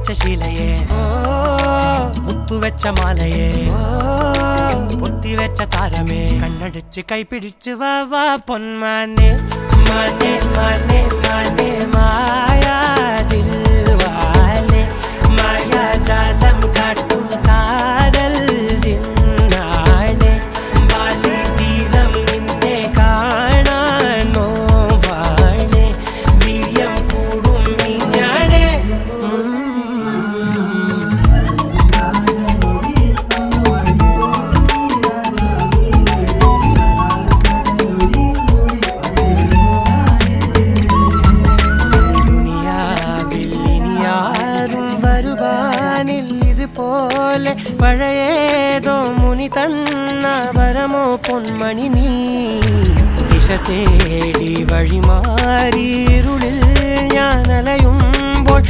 വെച്ച ശീലയെ മുത്തു വെച്ച മാലയെ പൊത്തി വെച്ച താരമേ കണ്ണടിച്ച് കൈപിടിച്ച് വാ വാ പൊന്മാനെ മാനെ മാനെ മാനെ മായാ ദിൽവാലെ മായാ ജാലം കാട്ടും കാതൽ ജിന്നാനെ ബാലി തീരം നിന്നെ കാണാൻ നോവാനെ വീര്യം കൂടും മിഞ്ഞാനെ പോലെ പഴയേതോ മുനി തന്ന വരമോ പൊന്മണി നീ ദിശ തേടി വഴിമാറിയിരുളിൽ ഞാൻ അലയുമ്പോൾ